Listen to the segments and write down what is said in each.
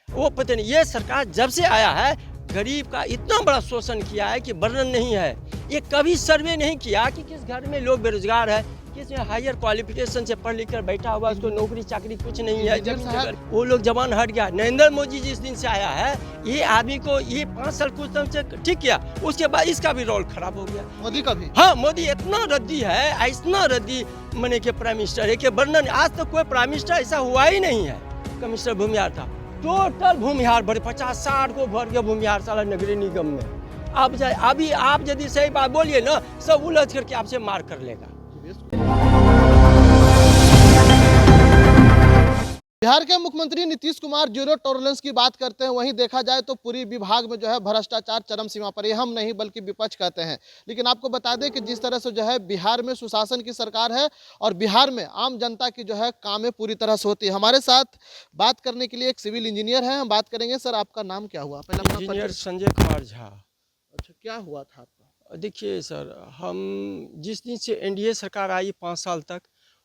वो पता नहीं, ये सरकार जब से आया है गरीब का इतना बड़ा शोषण किया है कि वर्णन नहीं है। ये कभी सर्वे नहीं किया कि किस घर में लोग बेरोजगार है, किस में हायर क्वालिफिकेशन से पढ़ लिख कर बैठा हुआ, उसको नौकरी चाकरी कुछ नहीं है, इंजीनियर जमीन साहब। जगह वो लोग जवान हट गया। नरेंद्र मोदी जिस दिन से आया है, ये आदमी को ये 5 साल कुछ दिन से ठीक किया, उसके बाद इसका भी रोल खराब हो गया। मोदी का भी। हाँ, मोदी इतना रद्दी है, इतना रद्दी माने कि प्राइम मिनिस्टर है कि वर्णन आज तक कोई प्राइम मिनिस्टर ऐसा हुआ ही नहीं है। कमिश्नर भूमिहार था, टोटल भूमिहार भरे 50-60 को भर के भूमिहार साला नगरीय निगम में। अभी आप यदि सही बात बोलिए ना, सब उलझ करके आपसे मार कर लेगा। बिहार के मुख्यमंत्री नीतीश कुमार जीरो टॉलरेंस की बात करते हैं, वहीं देखा जाए तो पूरी विभाग में जो है भ्रष्टाचार चरम सीमा पर, ये हम नहीं बल्कि विपक्ष कहते हैं। लेकिन आपको बता दें कि जिस तरह से जो है बिहार में सुशासन की सरकार है और बिहार में आम जनता की जो है कामें पूरी तरह से होती है। हमारे साथ बात करने के लिए एक सिविल इंजीनियर है, हम बात करेंगे। सर, आपका नाम क्या हुआ? पहले अपना इंजीनियर परिचय। संजय कुमार झा। अच्छा, क्या हुआ था आपका? देखिए सर, हम जिस दिन से एनडीए सरकार आई 5 साल तक,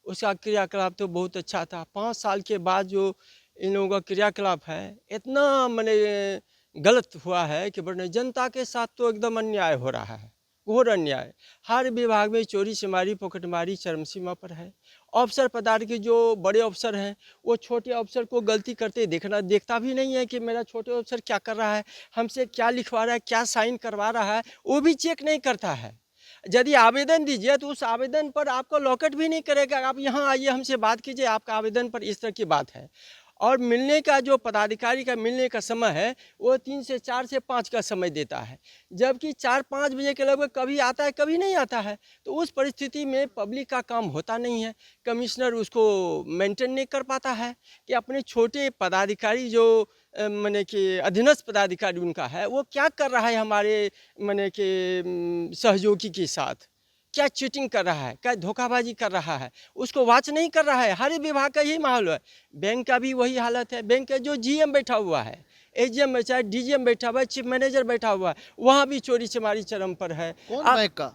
उसका क्रियाकलाप तो बहुत अच्छा था। 5 साल के बाद जो इन लोगों का क्रियाकलाप है, इतना माने गलत हुआ है कि बड़े जनता के साथ तो एकदम अन्याय हो रहा है, घोर अन्याय। हर विभाग में चोरी चमारी पकड़मारी चरम सीमा पर है। अफसर पदार्थ के जो बड़े अफसर हैं, वो छोटे अफसर को गलती करते देखता भी नहीं है कि मेरा छोटे अफसर क्या कर रहा है, हमसे क्या लिखवा रहा है, क्या साइन करवा रहा है, वो भी चेक नहीं करता है। यदि आवेदन दीजिए तो उस आवेदन पर आपको लॉकेट भी नहीं करेगा, आप यहाँ आइए हमसे बात कीजिए, आपका आवेदन पर इस तरह की बात है। और मिलने का जो पदाधिकारी का मिलने का समय है, वो 3 से 4 से 5 का समय देता है, जबकि 4-5 बजे के लगभग कभी आता है कभी नहीं आता है। तो उस परिस्थिति में पब्लिक का काम होता नहीं है, कमिश्नर उसको मेंटेन नहीं कर पाता है कि अपने छोटे पदाधिकारी जो माने कि अधीनस्थ पदाधिकारी उनका है, वो क्या कर रहा है हमारे माने कि सहयोगी के साथ, क्या चीटिंग कर रहा है, क्या धोखाबाजी कर रहा है, उसको वॉच नहीं कर रहा है। हर विभाग का यही माहौल है। बैंक का भी वही हालत है। बैंक का जो जीएम बैठा हुआ है, एजीएम बैठा है, डीजीएम बैठा हुआ है, चीफ मैनेजर बैठा हुआ है, वहाँ भी चोरी चमारी चरम पर है। कौन आप बैंक का?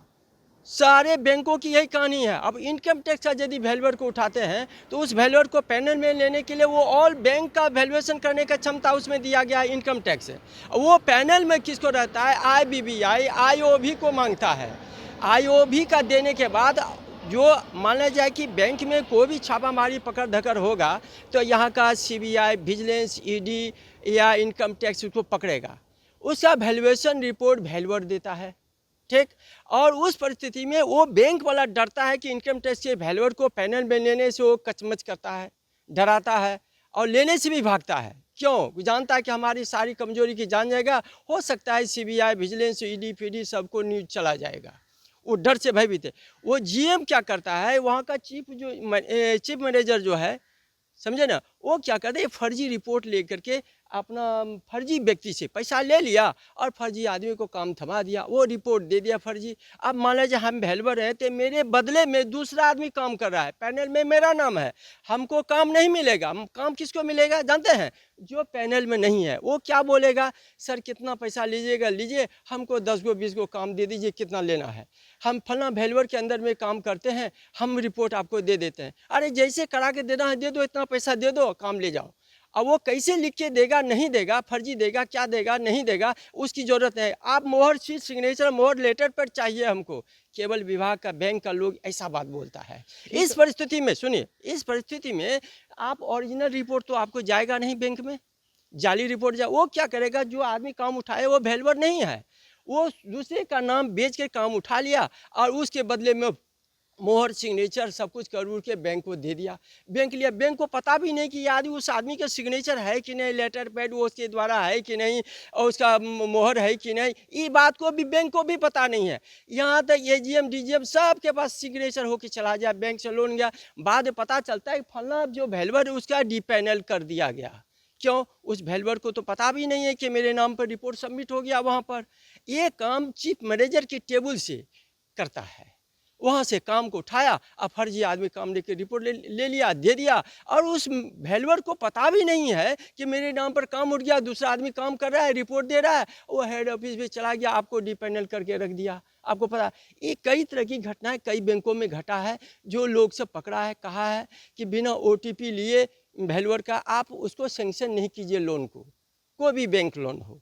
सारे बैंकों की यही कहानी है। अब इनकम टैक्स का यदि वैल्यूअर को उठाते हैं, तो उस वैल्यूअर को पैनल में लेने के लिए वो ऑल बैंक का वैल्यूएशन करने का क्षमता उसमें दिया गया है इनकम टैक्स से। वो पैनल में किसको रहता है? आईबीबीआई आईओबी को मांगता है। आईओबी का देने के बाद जो माना जाए कि बैंक में कोई भी छापामारी पकड़ धकड़ होगा, तो यहाँ का सीबीआई, विजिलेंस, ईडी या इनकम टैक्स उसको पकड़ेगा। उसका वैल्यूएशन रिपोर्ट वैल्यूअर देता है, ठीक। और उस परिस्थिति में वो बैंक वाला डरता है कि इनकम टैक्स के वैल्यूअर को पैनल में लेने से वो कचमच करता है, डराता है और लेने से भी भागता है। क्यों? जानता है कि हमारी सारी कमजोरी की जान जाएगा, हो सकता है सीबीआई, विजिलेंस, ईडी फीडी सबको न्यूज चला जाएगा। वो डर से भयभीत है। वो जीएम क्या करता है, वहाँ का चीफ मैनेजर जो है, समझे ना, वो क्या करते हैं, फर्जी रिपोर्ट लेकर के अपना फर्जी व्यक्ति से पैसा ले लिया और फर्जी आदमी को काम थमा दिया, वो रिपोर्ट दे दिया फर्जी। अब मान लीजिए हम वैल्यूअर हैं, तो मेरे बदले में दूसरा आदमी काम कर रहा है, पैनल में मेरा नाम है, हमको काम नहीं मिलेगा। काम किसको मिलेगा जानते हैं? जो पैनल में नहीं है। वो क्या बोलेगा, सर कितना पैसा लीजिएगा लीजिए, हमको 10 गो 20 गो काम दे दीजिए, कितना लेना है, हम फला वैल्यूअर के अंदर में काम करते हैं, हम रिपोर्ट आपको दे देते हैं। अरे जैसे करा के देना है दे दो, इतना पैसा दे दो, काम ले जाओ। अब वो कैसे लिख के देगा, नहीं देगा, फर्जी देगा, क्या देगा नहीं देगा, उसकी ज़रूरत है। आप मोहर शीट सिग्नेचर मोहर लेटर पर चाहिए हमको, केवल विभाग का बैंक का लोग ऐसा बात बोलता है। इस परिस्थिति में सुनिए, इस परिस्थिति में आप ओरिजिनल रिपोर्ट तो आपको जाएगा नहीं बैंक में, जाली रिपोर्ट जाए। वो क्या करेगा, जो आदमी काम उठाए वो वैल्यूअर नहीं है, वो दूसरे का नाम बेच के काम उठा लिया और उसके बदले में मोहर सिग्नेचर सब कुछ कर के बैंक को दे दिया। बैंक लिया, बैंक को पता भी नहीं कि आदमी उस आदमी का सिग्नेचर है कि नहीं, लेटर पैड वो उसके द्वारा है कि नहीं, और उसका मोहर है कि नहीं, ये बात को भी बैंक को भी पता नहीं है। यहाँ तक एजीएम डीजीएम सब के पास सिग्नेचर होके चला गया, बैंक से लोन गया, बाद में पता चलता है फलना जो वैल्यूअर उसका डीपैनल कर दिया गया। क्यों? उस वैल्यूअर को तो पता भी नहीं है कि मेरे नाम पर रिपोर्ट सबमिट हो गया वहाँ पर। ये काम चीफ मैनेजर के टेबल से करता है, वहाँ से काम को उठाया और फर्जी आदमी काम लेके रिपोर्ट ले लिया, दे दिया, और उस वैल्यूअर को पता भी नहीं है कि मेरे नाम पर काम उठ गया, दूसरा आदमी काम कर रहा है, रिपोर्ट दे रहा है, वो हेड ऑफिस में चला गया, आपको डिपेंडल करके रख दिया। आपको पता, ये कई तरह की घटनाएं कई बैंकों में घटा है, जो लोग सब पकड़ा है, कहा है कि बिना ओटीपी लिए वैल्यूअर का, आप उसको सेंक्शन नहीं कीजिए लोन को, कोई भी बैंक लोन हो।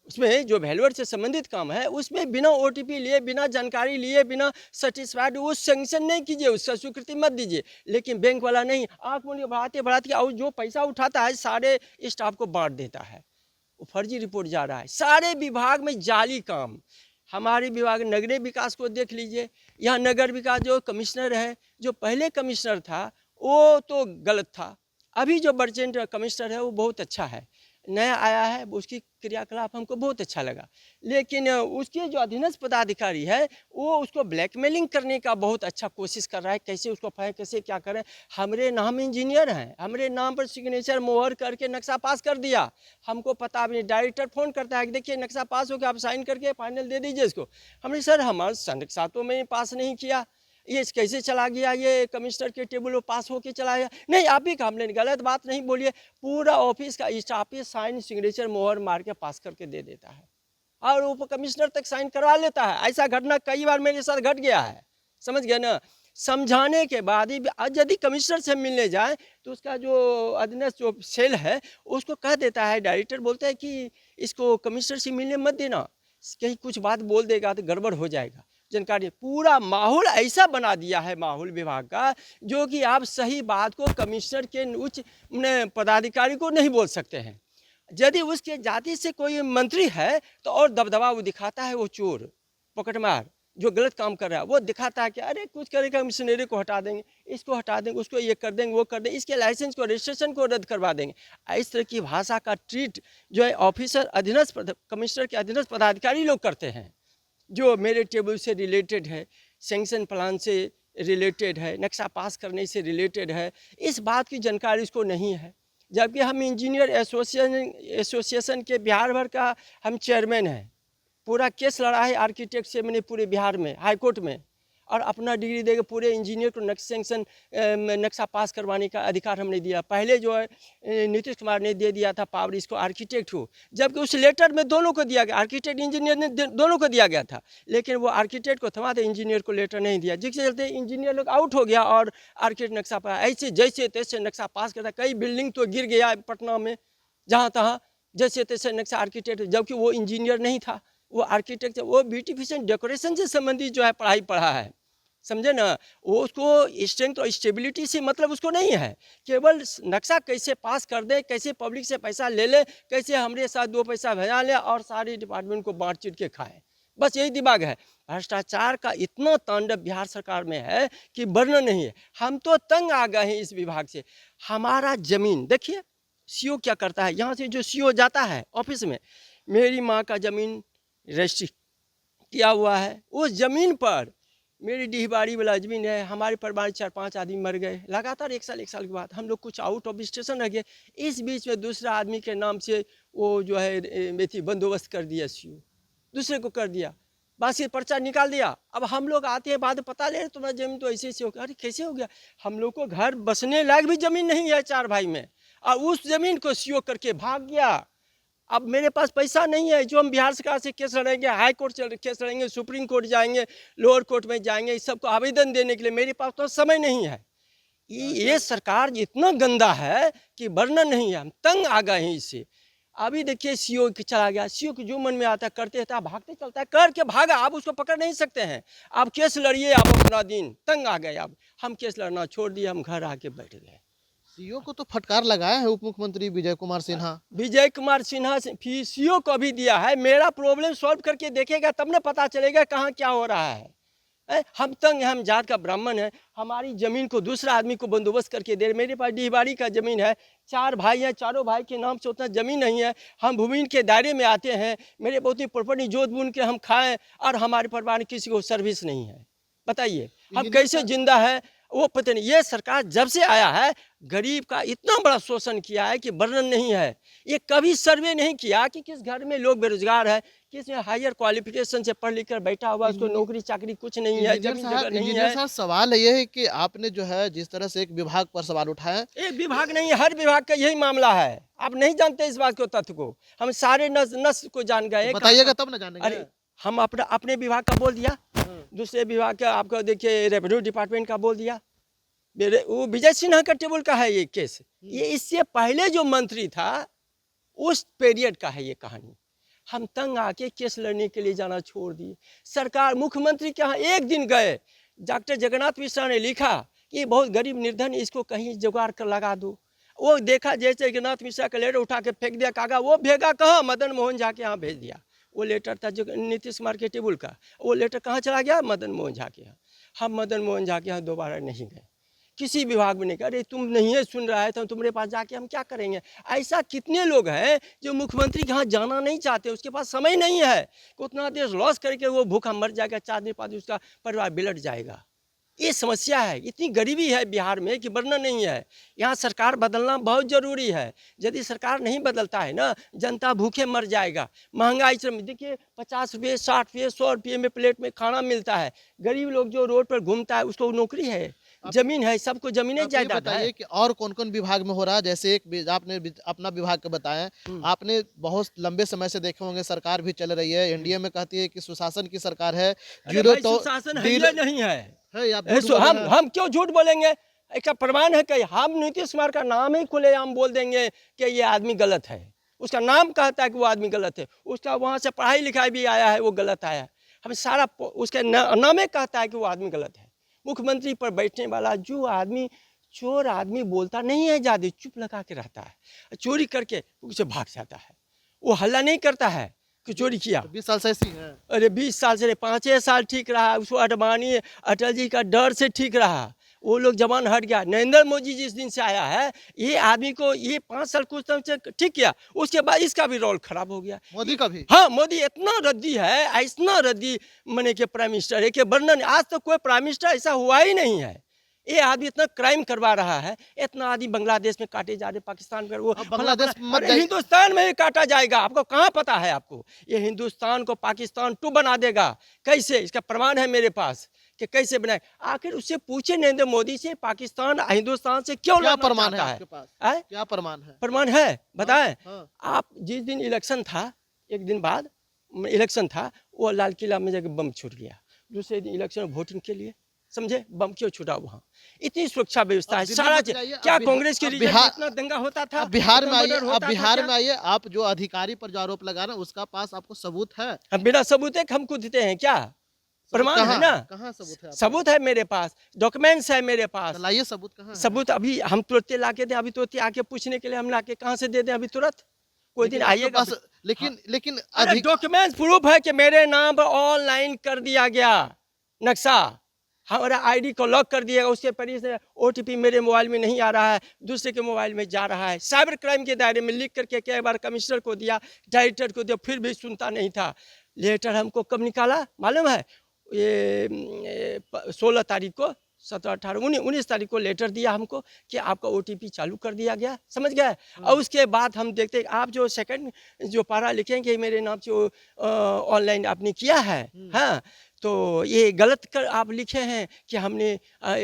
उसमें जो वैल्यूअर से संबंधित काम है उसमें बिना ओटीपी लिए, बिना जानकारी लिए, बिना सर्टिस्फाइड वो सेंक्शन नहीं कीजिए, उसका स्वीकृति मत दीजिए। लेकिन बैंक वाला नहीं, आँख मूंद बढ़ाते बढ़ाते और जो पैसा उठाता है सारे स्टाफ को बांट देता है, वो फर्जी रिपोर्ट जा रहा है। सारे विभाग में जाली काम। हमारे विभाग नगरीय विकास को देख लीजिए, यहाँ नगर विकास जो कमिश्नर है, जो पहले कमिश्नर था वो तो गलत था, अभी जो वर्जेंट कमिश्नर है वो बहुत अच्छा है, नया आया है, उसकी क्रियाकलाप हमको बहुत अच्छा लगा। लेकिन उसके जो अधीनस्थ पदाधिकारी है वो उसको ब्लैकमेलिंग करने का बहुत अच्छा कोशिश कर रहा है, कैसे उसको फाए, कैसे क्या करें। हमारे नाम इंजीनियर हैं, हमारे नाम पर सिग्नेचर मोहर करके नक्शा पास कर दिया, हमको पता भी नहीं। डायरेक्टर फ़ोन करता है कि देखिए नक्शा पास हो गया, आप साइन करके फाइनल दे दीजिए इसको। हमने सर हमारे नक्शा तो में पास नहीं किया, ये कैसे चला गया, ये कमिश्नर के टेबल पर पास होके चला गया। नहीं, आप ही काम लें, गलत बात नहीं बोलिए। पूरा ऑफिस का स्टाफ ही साइन सिग्नेचर मोहर मार के पास करके दे देता है और उप कमिश्नर तक साइन करवा लेता है। ऐसा घटना कई बार मेरे साथ घट गया है, समझ गए ना। समझाने के बाद ही यदि कमिश्नर से मिलने जाए तो उसका जो अधीनस्थ जो सेल है उसको कह देता है, डायरेक्टर बोलता है कि इसको कमिश्नर से मिलने मत देना, कहीं कुछ बात बोल देगा तो गड़बड़ हो जाएगा। जानकारी पूरा माहौल ऐसा बना दिया है माहौल विभाग का, जो कि आप सही बात को कमिश्नर के उच्च पदाधिकारी को नहीं बोल सकते हैं। यदि उसके जाति से कोई मंत्री है तो और दबदबा वो दिखाता है, वो चोर पकड़मार जो गलत काम कर रहा है वो दिखाता है कि अरे कुछ करेगा, कमिश्नरी को हटा देंगे, इसको हटा देंगे, उसको ये कर देंगे, वो कर देंगे, इसके लाइसेंस को रजिस्ट्रेशन को रद्द करवा देंगे। इस तरह की भाषा का ट्रीट जो है ऑफिसर अधीनस्थ कमिश्नर के अधीनस्थ पदाधिकारी लोग करते हैं, जो मेरे टेबल से रिलेटेड है, सेंक्शन प्लान से रिलेटेड है, नक्शा पास करने से रिलेटेड है। इस बात की जानकारी इसको नहीं है, जबकि हम इंजीनियर एसोसिएशन के बिहार भर का हम चेयरमैन हैं। पूरा केस लड़ा है आर्किटेक्ट से मैंने पूरे बिहार में, हाई कोर्ट में, और अपना डिग्री देकर पूरे इंजीनियर को नक्शा पास करवाने का अधिकार हमने दिया। पहले जो है नीतीश कुमार ने दे दिया था पावर इसको आर्किटेक्ट हो, जबकि उस लेटर में दोनों को दिया गया, आर्किटेक्ट इंजीनियर ने दोनों को दिया गया था, लेकिन वो आर्किटेक्ट को थमा दे, इंजीनियर को लेटर नहीं दिया, जिसके चलते इंजीनियर लोग आउट हो गया और आर्किटेक्ट नक्शा पास ऐसे जैसे तैसे नक्शा पास करता। कई बिल्डिंग तो गिर गया पटना में, जहाँ तहाँ जैसे तैसे नक्शा आर्किटेक्ट, जबकि वो इंजीनियर नहीं था, वो आर्किटेक्ट, वो ब्यूटिफिकेशन डेकोरेशन से संबंधित जो है पढ़ाई पढ़ा है, समझे ना। वो उसको स्ट्रेंथ और स्टेबिलिटी से मतलब उसको नहीं है, केवल नक्शा कैसे पास कर दे, कैसे पब्लिक से पैसा ले ले, कैसे हमारे साथ दो पैसा भेजा ले और सारे डिपार्टमेंट को बांट चीट के खाए, बस यही दिमाग है। भ्रष्टाचार का इतना तांडव बिहार सरकार में है कि वर्णन नहीं है। हम तो तंग आ गए हैं इस विभाग से। हमारा जमीन देखिए, सीओ क्या करता है, यहाँ से जो सीओ जाता है ऑफिस में, मेरी माँ का जमीन रजिस्ट्री किया हुआ है, उस ज़मीन पर मेरी डीहबाड़ी वाला ज़मीन है, हमारे परिवार 4-5 आदमी मर गए लगातार, एक साल के बाद हम लोग कुछ आउट ऑफ स्टेशन रह गए। इस बीच में दूसरा आदमी के नाम से वो जो है मेथी बंदोबस्त कर दिया, सीओ दूसरे को कर दिया, बस ये पर्चा निकाल दिया। अब हम लोग आते हैं बाद पता ले तुम्हारा ज़मीन तो ऐसे हो गया। अरे कैसे हो गया, हम लोग को घर बसने लायक भी ज़मीन नहीं है 4 भाई में, और उस ज़मीन को सीओ करके भाग गया। अब मेरे पास पैसा नहीं है, जो हम बिहार सरकार से केस लड़ेंगे, हाई कोर्ट से केस लड़ेंगे, सुप्रीम कोर्ट जाएंगे, लोअर कोर्ट में जाएंगे, इस सबको आवेदन देने के लिए मेरे पास तो समय नहीं है। ये सरकार इतना गंदा है कि वर्णन नहीं है, हम तंग आ गए हैं इससे। अभी देखिए सीओ चला गया, सीओ को जो मन में आता करते रहता, भागते चलता है, करके भागा, आप उसको पकड़ नहीं सकते हैं। आप केस लड़िए, आप अपना दिन, तंग आ गए। अब हम केस लड़ना छोड़ दिए, हम घर आके बैठ गए। सीओ को तो फटकार लगाया है उप मुख्यमंत्री विजय कुमार सिन्हा। विजय कुमार सिन्हा सीओ को भी दिया है, मेरा प्रॉब्लम सॉल्व करके देखेगा तब ना पता चलेगा कहाँ क्या हो रहा है। हम तंग, हम जात का ब्राह्मण है, हमारी ज़मीन को दूसरा आदमी को बंदोबस्त करके दे। मेरे पास डीहबाड़ी का ज़मीन है, 4 भाई हैं, चारों भाई के नाम से उतना ज़मीन नहीं है, हम भूमि के दायरे में आते हैं, मेरे बहुत ही प्रॉपर्टी जोत बून के हम खाएं, और हमारे परिवार में किसी को सर्विस नहीं है। बताइए हम कैसे जिंदा है, वो पता नहीं। ये सरकार जब से आया है गरीब का इतना बड़ा शोषण किया है कि वर्णन नहीं है। ये कभी सर्वे नहीं किया कि किस घर में लोग बेरोजगार है, किस में हायर क्वालिफिकेशन से पढ़ लिख कर बैठा हुआ, उसको नौकरी चाकरी कुछ नहीं है, जमीन जगह नहीं है। साहब सवाल ये है कि आपने जो है जिस तरह से एक विभाग पर सवाल उठाया, एक विभाग नहीं, हर विभाग का यही मामला है। आप नहीं जानते इस बात को, तथ्य को, हम सारे नस को जान गए। बताइएगा तब ना जानेंगे। अरे हम अपने विभाग का बोल दिया, दूसरे विभाग का आपको देखिए रेवेन्यू डिपार्टमेंट का बोल दिया, वो विजय सिन्हा का टेबल का है ये केस। ये इससे पहले जो मंत्री था उस पीरियड का है ये कहानी। हम तंग आके केस लड़ने के लिए जाना छोड़ दिए। सरकार मुख्यमंत्री के यहाँ एक दिन गए, डॉक्टर जगन्नाथ मिश्रा ने लिखा कि ये बहुत गरीब निर्धन, इसको कहीं जुगाड़ कर लगा दो। वो देखा जैसे जगन्नाथ मिश्रा का लेटर उठा के फेंक दिया कागज, वो भेगा कहाँ, मदन मोहन झा के यहाँ भेज दिया। वो लेटर था जो नीतीश कुमार के टेबल का, वो लेटर कहाँ चला गया, मदन मोहन झा के यहाँ। हम मदन मोहन झा के यहाँ दोबारा नहीं गए, किसी विभाग में नहीं कहा, अरे तुम नहीं है सुन रहा है तो तुम्हारे पास जाके हम क्या करेंगे। ऐसा कितने लोग हैं जो मुख्यमंत्री के यहाँ जाना नहीं चाहते, उसके पास समय नहीं है, उतना देर लॉस करके वो भूखा मर जाएगा, 4 दिन 5 दिन उसका परिवार बिलट जाएगा। ये समस्या है, इतनी गरीबी है बिहार में कि वर्णन नहीं है। यहाँ सरकार बदलना बहुत ज़रूरी है। यदि सरकार नहीं बदलता है ना, जनता भूखे मर जाएगा। महंगाई से देखिए 50 रुपये 60 रुपये 100 रुपये में प्लेट में खाना मिलता है। गरीब लोग जो रोड पर घूमता है उसको नौकरी है, जमीन है, सबको जमीनें आप ये जायदाद बताइए है। कि और कौन कौन विभाग में हो रहा है। जैसे आपने अपना विभाग का बताया, आपने बहुत लंबे समय से देखे होंगे सरकार भी चल रही है, एनडीए में कहती है कि सुशासन की सरकार है। अरे भाई सुशासन है या नहीं है? आप है झूठ बोल रहे हैं। हम क्यों झूठ बोलेंगे? इसका प्रमाण है कि हम नीतीश कुमार का नाम ही खुलेआम बोल देंगे कि ये आदमी गलत है। उसका नाम कहता है कि वो आदमी गलत है, उसका वहाँ से पढ़ाई लिखाई भी आया है, वो गलत आया है। हम सारा उसके नामे कहता है कि वो आदमी गलत है। मुख्यमंत्री पर बैठने वाला जो आदमी चोर आदमी बोलता नहीं है, ज़्यादा चुप लगा के रहता है, चोरी करके उसे भाग जाता है, वो हल्ला नहीं करता है कि चोरी किया। 20 साल से ऐसी है। अरे 20 साल से 5 साल ठीक रहा, उसको अडवाणी अटल जी का डर से ठीक रहा, वो लोग जवान हट गया। नरेंद्र मोदी जिस दिन से आया है, ये आदमी को ये 5 साल कुछ टाइम से ठीक किया, उसके बाद इसका भी रोल खराब हो गया। मोदी का भी। हाँ, मोदी इतना रद्दी है, इतना रद्दी मैंने के प्राइम मिनिस्टर है कि वर्णन आज तक कोई प्राइम मिनिस्टर ऐसा हुआ ही नहीं है। ये आदमी इतना क्राइम करवा रहा है, इतना आदमी बांग्लादेश में काटे जा रहे, पाकिस्तान में, वो अब बांग्लादेश मत अरे जाइए। हिंदुस्तान में ही काटा जाएगा। आपको कहाँ पता है? आपको ये हिंदुस्तान को पाकिस्तान 2 बना देगा। कैसे? इसका प्रमाण है मेरे पास कि कैसे बनाए। आखिर उससे पूछे नरेंद्र मोदी से, पाकिस्तान हिंदुस्तान से क्यों क्या लड़ना प्रमाण है चाहता आपके पास? है? क्या प्रमाण है? प्रमाण है, बताएं। हाँ। आप जिस दिन इलेक्शन था, एक दिन बाद इलेक्शन था, वो लाल किला में जाकर बम छूट गया। दूसरे दिन इलेक्शन वोटिंग के लिए, समझे, बम क्यों छूटा वहाँ? इतनी सुरक्षा व्यवस्था है, दिल्ली सारा मत जाइए, क्या अब कांग्रेस के अब रिजल्ट बिहार- इतना दंगा होता था? अब बिहार में इतना आइए, मर्डर होता था बिहार क्या? में आइए, आप जो अधिकारी पर जो आरोप लगा रहे हैं उसका पास आपको सबूत है? हम बिना सबूत के हमको देते हैं क्या? प्रमाण है कहाँ- ना, कहाँ सबूत है आपके सबूत है मेरे पास, डॉक्यूमेंट्स है मेरे पास? पास। लाइए सबूत कहाँ है? सबूत अभी हम तुरंत ला के दें? अभी तुरंत आके पूछने के लिए हम ला के कहाँ से दे दें अभी तुरंत? कोई दिन लेकिन आपके आइएगा। पास- लेकिन अरे डॉक्यूमेंट्स प्रूफ है कि मेरे नाम पर ऑनलाइन कर दिया गया नक्शा, हमारा आईडी को लॉक कर दिया, उसके परिचय से ओटीपी मेरे मोबाइल में नहीं आ रहा है, दूसरे के मोबाइल में जा रहा है। साइबर क्राइम के दायरे में लिख करके कई बार कमिश्नर को दिया, डायरेक्टर को दिया, फिर भी सुनता नहीं था। लेटर हमको कब निकाला मालूम है? ये 16 तारीख को, 17 18 19 तारीख को लेटर दिया हमको कि आपका ओटीपी चालू कर दिया गया, समझ गए। और उसके बाद हम देखते आप जो सेकंड जो पारा लिखेंगे मेरे नाम से ऑनलाइन आपने किया है, हाँ, तो ये गलत कर आप लिखे हैं कि हमने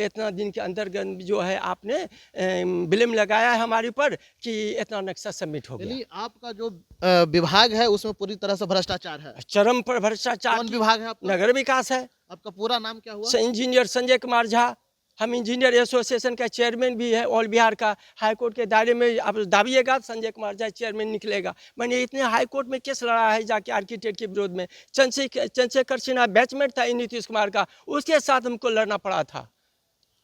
इतना दिन के अंदर जो है आपने ब्लेम लगाया है हमारे ऊपर कि इतना नक्शा सबमिट हो गया। यानी आपका जो विभाग है उसमें पूरी तरह से भ्रष्टाचार है। चरम पर भ्रष्टाचार। कौन विभाग है आपका? नगर विकास है। आपका पूरा नाम क्या हुआ? इंजीनियर संजय कुमार झा। हम इंजीनियर एसोसिएशन का चेयरमैन भी है ऑल बिहार का। हाई कोर्ट के दायरे में आप दाबिएगा संजय कुमार झा चेयरमैन निकलेगा। मैंने इतने हाई कोर्ट में केस लड़ा है जाके आर्किटेक्ट के विरोध में। चंद्रशेखर सिन्हा बैचमेट था नीतीश कुमार का, उसके साथ हमको लड़ना पड़ा था।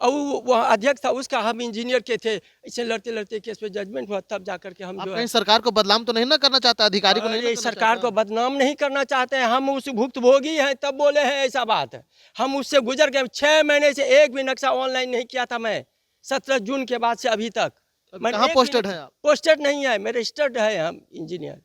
और वो अध्यक्ष था उसका, हम इंजीनियर के थे। इसे लड़ते लड़ते केस पे जजमेंट हुआ, तब जाकर के हम आप जो कहीं है सरकार को बदनाम तो नहीं ना करना चाहता, अधिकारी को नहीं ना ये करना सरकार चाहता? को बदनाम नहीं करना चाहते हैं, हम उस भुक्तभोगी हैं तब बोले हैं ऐसा बात। हम उससे गुजर गए। 6 महीने से एक भी नक्शा ऑनलाइन नहीं किया था मैं, 17 जून के बाद से अभी तक। अब कहाँ पोस्टेड है आप? पोस्टेड नहीं है, मेरे रजिस्टर्ड है हम इंजीनियर,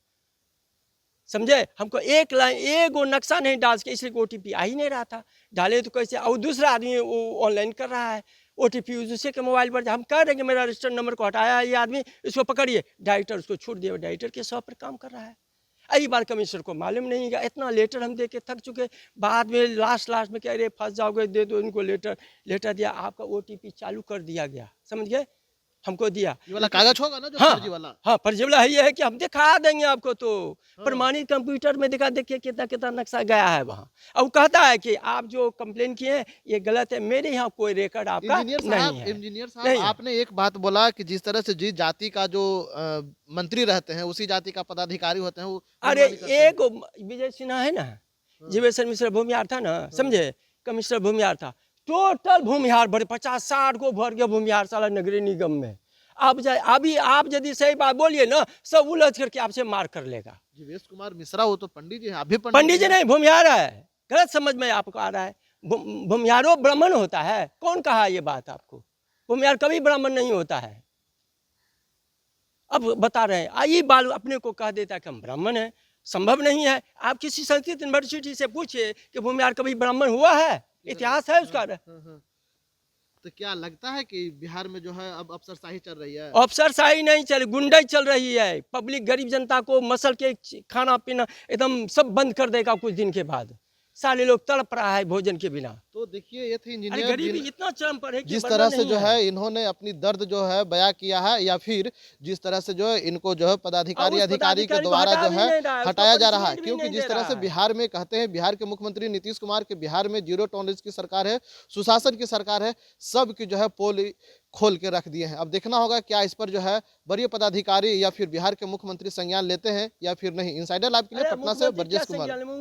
समझे। हमको एक लाइन एक नक्शा नहीं डाल सके, इसलिए ओटीपी आ ही नहीं रहा था। डाले तो कैसे? और दूसरा आदमी वो ऑनलाइन कर रहा है ओटीपी दूसरे के मोबाइल पर। हम कह रहे हैं कि मेरा रजिस्टर्ड नंबर को हटाया ये आदमी, इसको पकड़िए। डायरेक्टर उसको छूट दिया, डायरेक्टर के 100 पर काम कर रहा है। अगली बार कमिश्नर को मालूम नहीं है। इतना लेटर हम दे के थक चुके। बाद में लास्ट में कह रहे फंस जाओगे, दे दो इनको लेटर दिया, आपका ओटीपी चालू कर दिया गया, समझ गए। हमको दिया। ये वाला कागज होगा ना जो हाँ फर्जी वाला? हाँ, फर्जी वाला ये है कि हम दिखा देंगे आपको, तो प्रमाणित कंप्यूटर में दिखा, देखिए कितना कितना नक्शा गया है वहाँ। अब वो कहता है कि आप जो कंप्लेन किए हैं ये गलत है, मेरे यहाँ कोई रिकॉर्ड आपका नहीं है। इंजीनियर साहब, नहीं है। आपने एक बात बोला कि जिस तरह से जिस जाति का जो मंत्री रहते हैं उसी जाति का पदाधिकारी होते हैं, वो अरे मनमानी करते हैं। एक विजय सिन्हा है ना, जीवेश्वर मिश्र भूमिहार था ना, समझे, कमिश्नर भूमिहार था, टोटल भूमिहार भरे 50-60 को भर गया भूमिहार साला नगरीय निगम में। अभी आप यदि सही बात बोलिए ना, सब उलझ करके आपसे मार कर लेगा। जीवेश कुमार मिश्रा वो तो पंडित जी हैं, आप भी पंडित जी हैं। नहीं, भूमिहार है, गलत समझ में आपको आ रहा है। भूमिहारो ब्राह्मण होता है? कौन कहा ये बात आपको? भूमिहार कभी ब्राह्मण नहीं होता है। अब बता रहे हैं आइए बाल अपने को कह देता है कि हम ब्राह्मण हैं, संभव नहीं है। आप किसी संस्कृत यूनिवर्सिटी से पूछिए कि भूमिहार कभी ब्राह्मण हुआ है, इतिहास है उसका। हाँ। तो क्या लगता है कि बिहार में जो है अब अफसरशाही चल रही है? अफसरशाही नहीं चल, गुंडाई चल रही है। पब्लिक गरीब जनता को मसल के खाना पीना एकदम सब बंद कर देगा कुछ दिन के बाद। सारे लोग तड़प रहा है भोजन के बिना। तो देखिए ये थे अरे इंजीनियर गरीबी इतना चरम पर है कि जिस वर्णन तरह से नहीं जो है इन्होंने अपनी दर्द जो है बयां किया है, या फिर जिस तरह से जो है इनको जो है पदाधिकारी उस अधिकारी के पदाधिकारी को द्वारा हटा जो भी है नहीं रहा है, उसको हटाया जा रहा है। पनिशमेंट भी क्योंकि नहीं जिस दे तरह रहा से है। बिहार में कहते हैं, बिहार के मुख्यमंत्री नीतीश कुमार के बिहार में जीरो टॉलरेंस की सरकार है, सुशासन की सरकार है, सब की जो है पोल खोल के रख दिए हैं। अब देखना होगा क्या इस पर जो है वरीय पदाधिकारी या फिर बिहार के मुख्यमंत्री संज्ञान लेते हैं या फिर नहीं। इनसाइडर लाइव के लिए अरे पटना से मुख्यमंत्री क्या ब्रजेश कुमार। संज्ञान लेंगे?